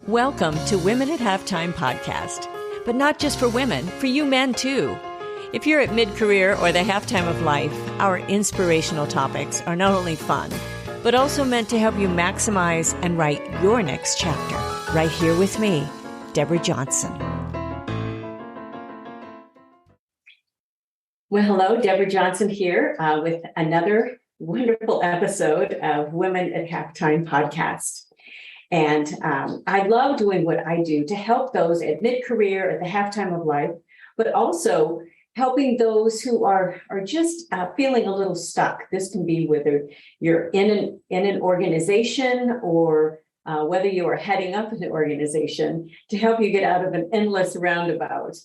Welcome to Women at Halftime podcast, but not just for women, for you men too. If you're at mid-career or the halftime of life, our inspirational topics are not only fun, but also meant to help you maximize and write your next chapter. Right here with me, Deborah Johnson. Well, hello, Deborah Johnson here with another wonderful episode of Women at Halftime podcast. And I love doing what I do to help those at mid-career, at the halftime of life, but also helping those who are just feeling a little stuck. This can be whether you're in an organization or whether you are heading up an organization, to help you get out of an endless roundabout.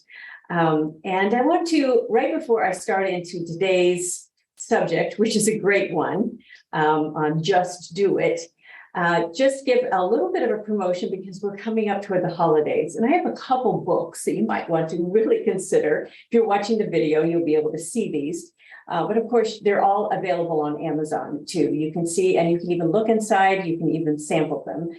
And I want to, right before I start into today's subject, which is a great one, on Just Do It, just give a little bit of a promotion because we're coming up toward the holidays. And I have a couple books that you might want to really consider. If you're watching the video, you'll be able to see these. But of course, they're all available on Amazon too. You can see, and you can even look inside, you can even sample them.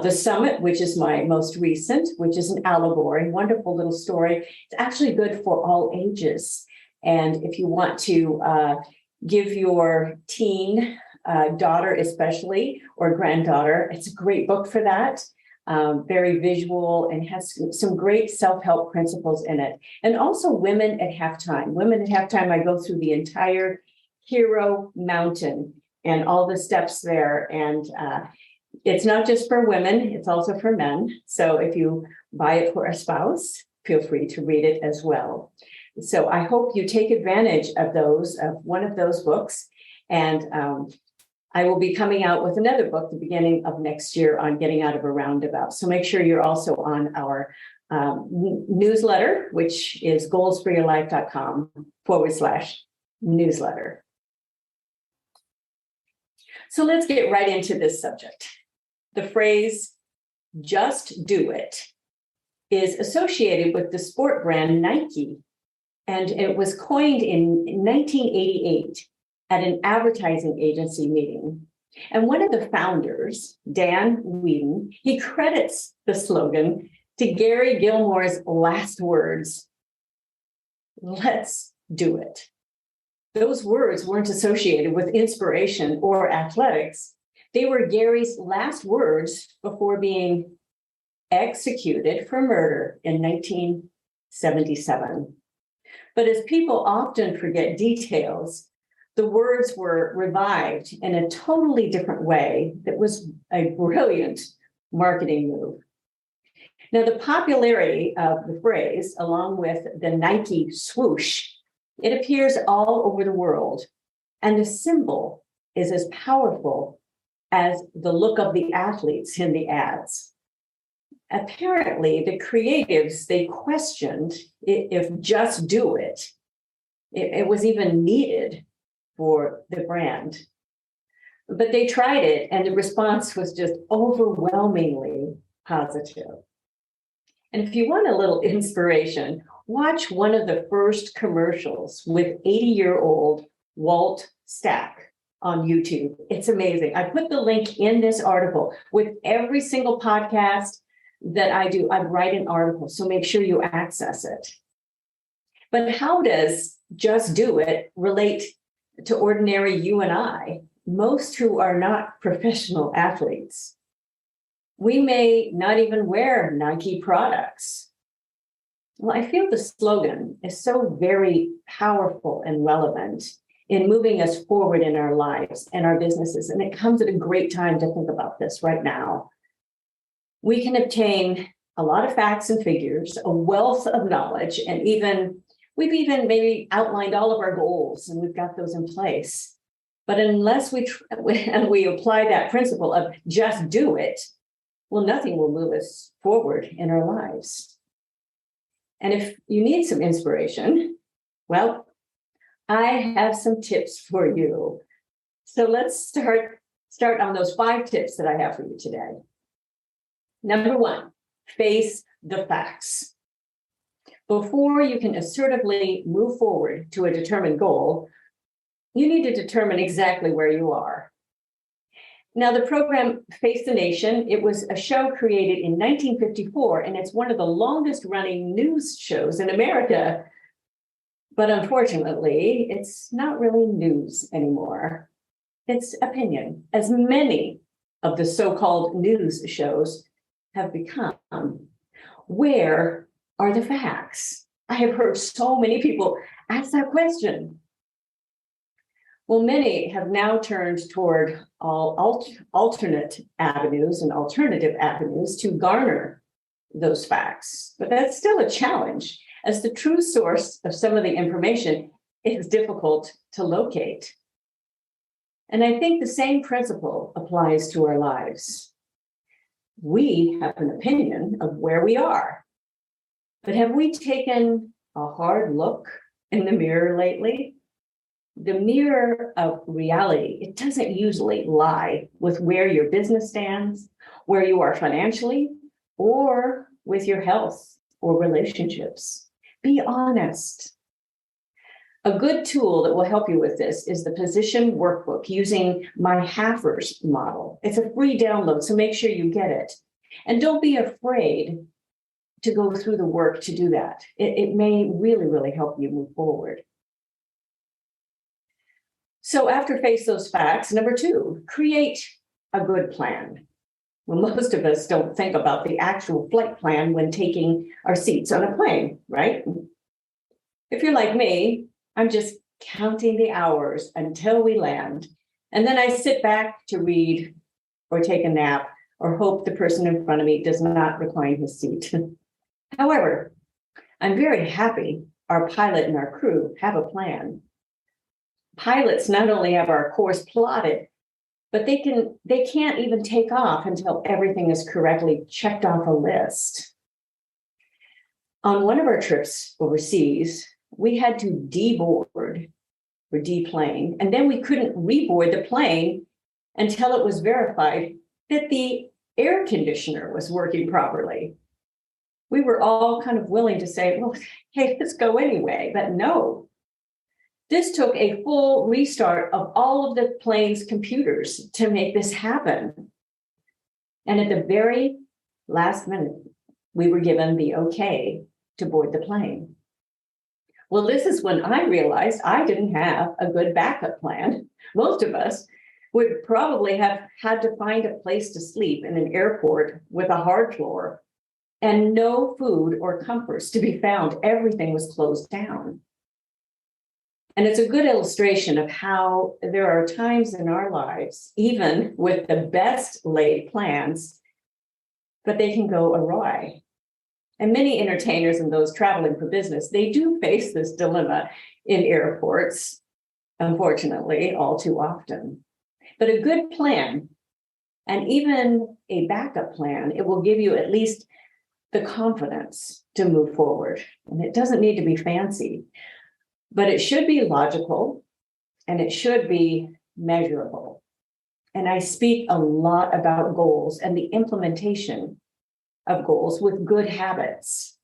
The Summit, which is my most recent, which is an allegory, wonderful little story. It's actually good for all ages. And if you want to give your teen daughter especially, or granddaughter, it's a great book for that. Very visual and has some great self-help principles in it. And also Women at Halftime. Women at Halftime, I go through the entire hero mountain and all the steps there. And it's not just for women, it's also for men. So if you buy it for a spouse, feel free to read it as well. So I hope you take advantage of one of those books. And I will be coming out with another book the beginning of next year on getting out of a roundabout. So make sure you're also on our newsletter, which is goalsforyourlife.com/newsletter. So let's get right into this subject. The phrase, just do it, is associated with the sport brand Nike. And it was coined in 1988. At an advertising agency meeting. And one of the founders, Dan Weiden, he credits the slogan to Gary Gilmore's last words, "Let's do it." Those words weren't associated with inspiration or athletics. They were Gary's last words before being executed for murder in 1977. But as people often forget details, the words were revived in a totally different way that was a brilliant marketing move. Now, the popularity of the phrase, along with the Nike swoosh, it appears all over the world. And the symbol is as powerful as the look of the athletes in the ads. Apparently, the creatives, they questioned if just do it, it was even needed for the brand. But they tried it, and the response was just overwhelmingly positive. And if you want a little inspiration, watch one of the first commercials with 80-year-old Walt Stack on YouTube. It's amazing. I put the link in this article. With every single podcast that I do, I write an article, so make sure you access it. But how does just do it relate to ordinary you and I, most who are not professional athletes? We may not even wear Nike products. Well, I feel the slogan is so very powerful and relevant in moving us forward in our lives and our businesses. And it comes at a great time to think about this right now. We can obtain a lot of facts and figures, a wealth of knowledge, and we've even maybe outlined all of our goals and we've got those in place. But unless we apply that principle of just do it, well, nothing will move us forward in our lives. And if you need some inspiration, well, I have some tips for you. So let's start on those 5 tips that I have for you today. Number 1, face the facts. Before you can assertively move forward to a determined goal, you need to determine exactly where you are. Now, the program Face the Nation, it was a show created in 1954, and it's one of the longest running news shows in America. But unfortunately, it's not really news anymore. It's opinion, as many of the so-called news shows have become. Where are the facts? I have heard so many people ask that question. Well, many have now turned toward alternate avenues and alternative avenues to garner those facts. But that's still a challenge, as the true source of some of the information is difficult to locate. And I think the same principle applies to our lives. We have an opinion of where we are, but have we taken a hard look in the mirror lately? The mirror of reality, it doesn't usually lie with where your business stands, where you are financially, or with your health or relationships. Be honest. A good tool that will help you with this is the Position Workbook using my Halfers model. It's a free download, so make sure you get it. And don't be afraid to go through the work to do that. It may really, really help you move forward. So after face those facts, number 2, create a good plan. Well, most of us don't think about the actual flight plan when taking our seats on a plane, right? If you're like me, I'm just counting the hours until we land. And then I sit back to read or take a nap or hope the person in front of me does not recline his seat. However, I'm very happy our pilot and our crew have a plan. Pilots not only have our course plotted, but they can't even take off until everything is correctly checked off a list. On one of our trips overseas, we had to deboard or deplane, and then we couldn't reboard the plane until it was verified that the air conditioner was working properly. We were all kind of willing to say, well, hey, let's go anyway, but no. This took a full restart of all of the plane's computers to make this happen. And at the very last minute, we were given the okay to board the plane. Well, this is when I realized I didn't have a good backup plan. Most of us would probably have had to find a place to sleep in an airport with a hard floor and no food or comforts to be found. Everything was closed down. And it's a good illustration of how there are times in our lives, even with the best laid plans, but they can go awry. And many entertainers and those traveling for business, they do face this dilemma in airports, unfortunately, all too often. But a good plan, and even a backup plan, it will give you at least the confidence to move forward. And it doesn't need to be fancy, but it should be logical and it should be measurable. And I speak a lot about goals and the implementation of goals with good habits.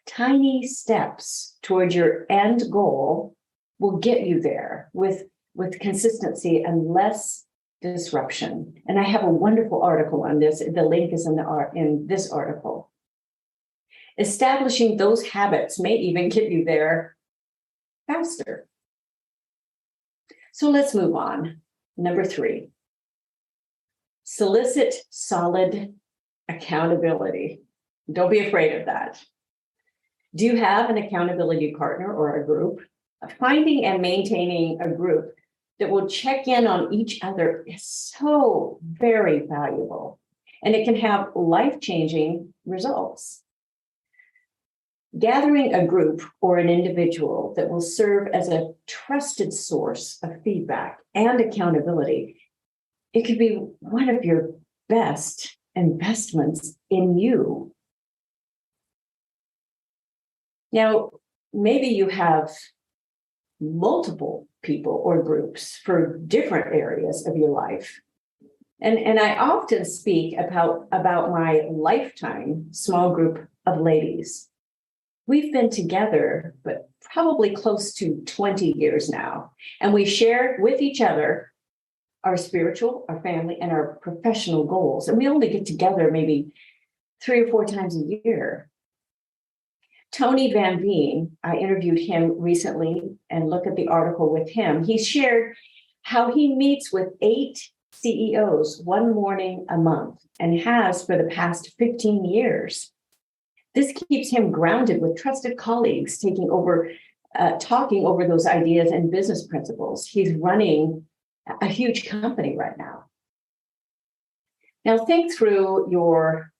Tiny steps towards your end goal will get you there with consistency and less disruption. And I have a wonderful article on this. The link is in this article. Establishing those habits may even get you there faster. So let's move on. Number 3, solicit solid accountability. Don't be afraid of that. Do you have an accountability partner or a group? Finding and maintaining a group that will check in on each other is so very valuable, and it can have life-changing results. Gathering a group or an individual that will serve as a trusted source of feedback and accountability, it could be one of your best investments in you. Now, maybe you have multiple people or groups for different areas of your life. And I often speak about my lifetime small group of ladies. We've been together, but probably close to 20 years now. And we share with each other our spiritual, our family, and our professional goals. And we only get together maybe 3 or 4 times a year. Tony Van Veen, I interviewed him recently and look at the article with him. He shared how he meets with 8 CEOs one morning a month and has for the past 15 years. This keeps him grounded with trusted colleagues, talking over those ideas and business principles. He's running a huge company right now. Now think through your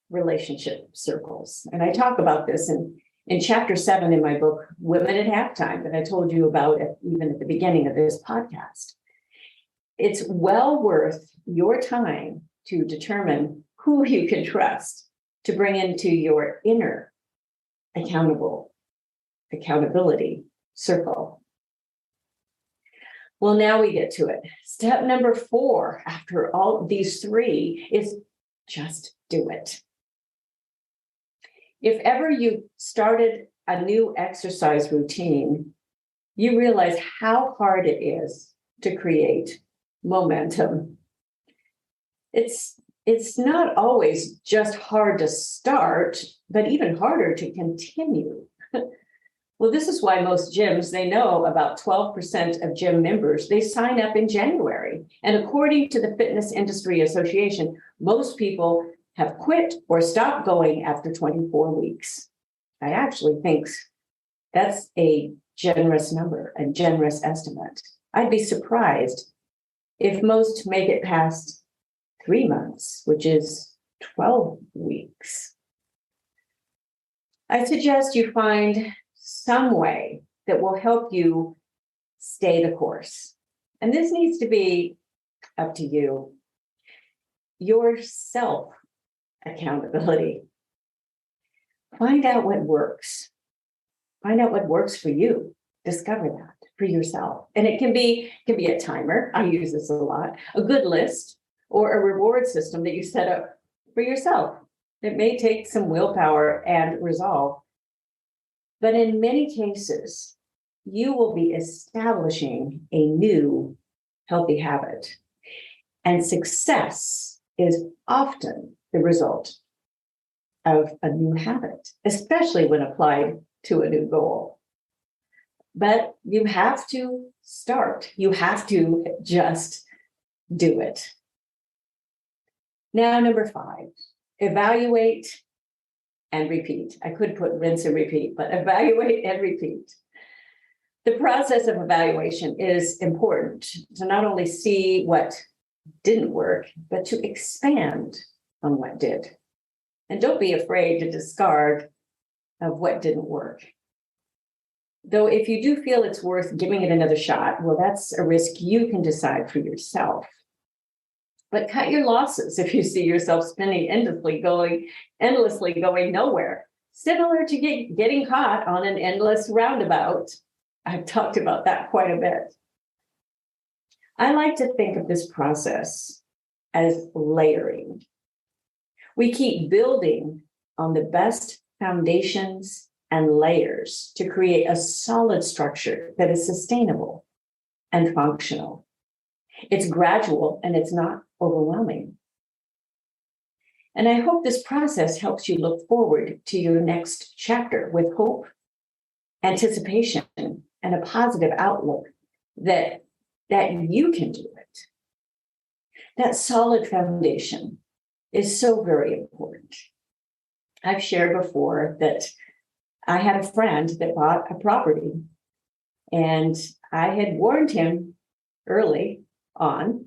relationship circles. And I talk about this in chapter 7 in my book, Women at Halftime, that I told you about even at the beginning of this podcast. It's well worth your time to determine who you can trust to bring into your inner accountability circle. Well, now we get to it. Step number 4, after all these 3, is just do it. If ever you started a new exercise routine, you realize how hard it is to create momentum. It's not always just hard to start, but even harder to continue. Well, this is why most gyms, they know about 12% of gym members, they sign up in January. And according to the Fitness Industry Association, most people have quit or stopped going after 24 weeks. I actually think that's a generous number, a generous estimate. I'd be surprised if most make it past 3 months, which is 12 weeks. I suggest you find some way that will help you stay the course. And this needs to be up to you. Your self accountability. Find out what works. Find out what works for you. Discover that for yourself. And it can be a timer. I use this a lot, a good list, or a reward system that you set up for yourself. It may take some willpower and resolve, but in many cases, you will be establishing a new healthy habit. And success is often the result of a new habit, especially when applied to a new goal. But you have to start. You have to just do it. Now, number 5, evaluate and repeat. I could put rinse and repeat, but evaluate and repeat. The process of evaluation is important to not only see what didn't work, but to expand on what did. And don't be afraid to discard of what didn't work. Though if you do feel it's worth giving it another shot, well, that's a risk you can decide for yourself. But cut your losses if you see yourself spinning endlessly going nowhere, similar to getting caught on an endless roundabout. I've talked about that quite a bit. I like to think of this process as layering. We keep building on the best foundations and layers to create a solid structure that is sustainable and functional. It's gradual and it's not overwhelming. And I hope this process helps you look forward to your next chapter with hope, anticipation, and a positive outlook that you can do it. That solid foundation is so very important. I've shared before that I had a friend that bought a property, and I had warned him early on,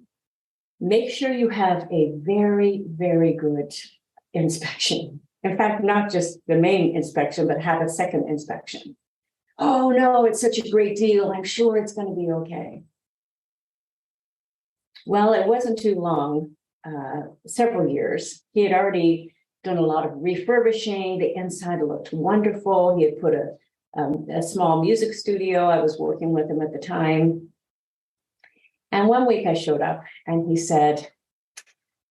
make sure you have a very, very good inspection. In fact, not just the main inspection, but have a second inspection. Oh no, it's such a great deal. I'm sure it's going to be okay. Well, it wasn't too long, several years. He had already done a lot of refurbishing. The inside looked wonderful. He had put a small music studio. I was working with him at the time. And one week I showed up and he said,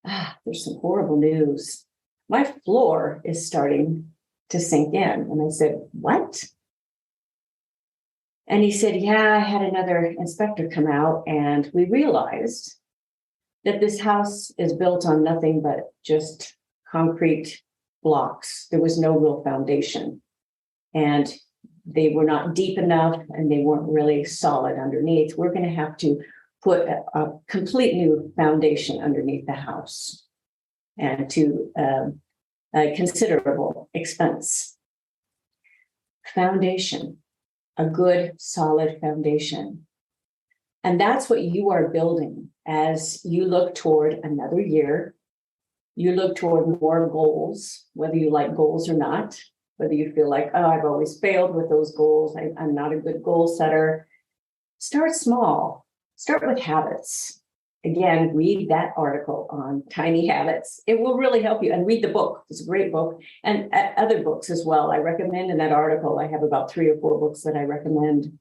there's some horrible news. My floor is starting to sink in. And I said, what? And he said, yeah, I had another inspector come out and we realized that this house is built on nothing but just concrete blocks. There was no real foundation. And they were not deep enough and they weren't really solid underneath. We're going to have to put a complete new foundation underneath the house, and to a considerable expense. Foundation, a good, solid foundation. And that's what you are building as you look toward another year. You look toward more goals, whether you like goals or not, whether you feel like, oh, I've always failed with those goals. I'm not a good goal setter. Start small. Start with habits. Again, read that article on tiny habits. It will really help you. And read the book. It's a great book. And other books as well. I recommend in that article, I have about 3 or 4 books that I recommend.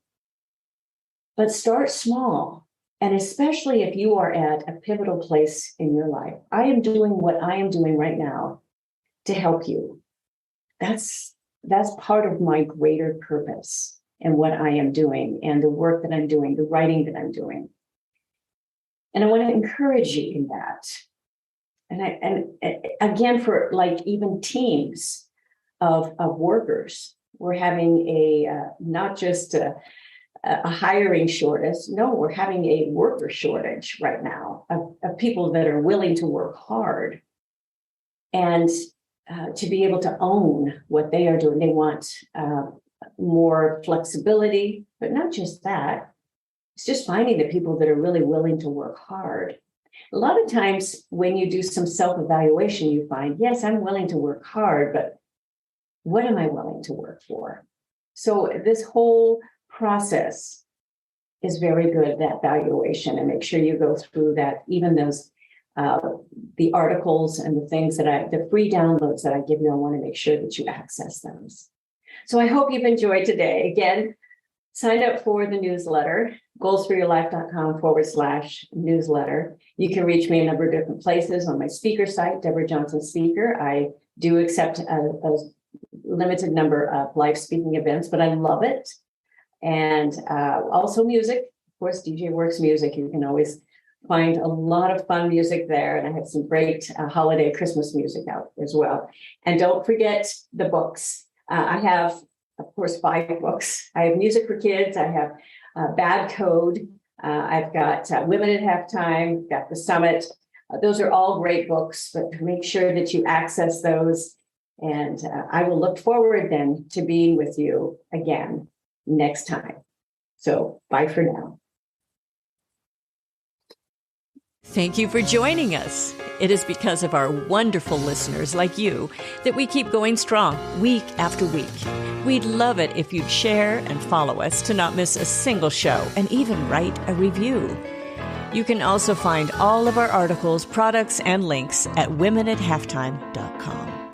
But start small. And especially if you are at a pivotal place in your life. I am doing what I am doing right now to help you. That's part of my greater purpose and what I am doing and the work that I'm doing, the writing that I'm doing. And I want to encourage you in that. And again, for like even teams of workers, we're having not just a hiring shortage. No, we're having a worker shortage right now of people that are willing to work hard and to be able to own what they are doing. They want more flexibility, but not just that. It's just finding the people that are really willing to work hard. A lot of times when you do some self-evaluation, you find, yes, I'm willing to work hard, but what am I willing to work for? So this whole process is very good, that valuation, and make sure you go through that, even those the articles and the things that the free downloads that I give you. I want to make sure that you access those. So I hope you've enjoyed today. Again, sign up for the newsletter, goalsforyourlife.com/newsletter. You can reach me a number of different places on my speaker site, Deborah Johnson Speaker. I do accept a limited number of live speaking events, but I love it. And also music, of course, DJ Works Music. You can always find a lot of fun music there. And I have some great holiday Christmas music out as well. And don't forget the books. I have, of course, 5 books. I have Music for Kids. I have Bad Code. I've got Women at Halftime, got The Summit. Those are all great books, but make sure that you access those. And I will look forward then to being with you again next time. So bye for now. Thank you for joining us. It is because of our wonderful listeners like you that we keep going strong week after week. We'd love it if you'd share and follow us to not miss a single show and even write a review. You can also find all of our articles, products, and links at womenathalftime.com.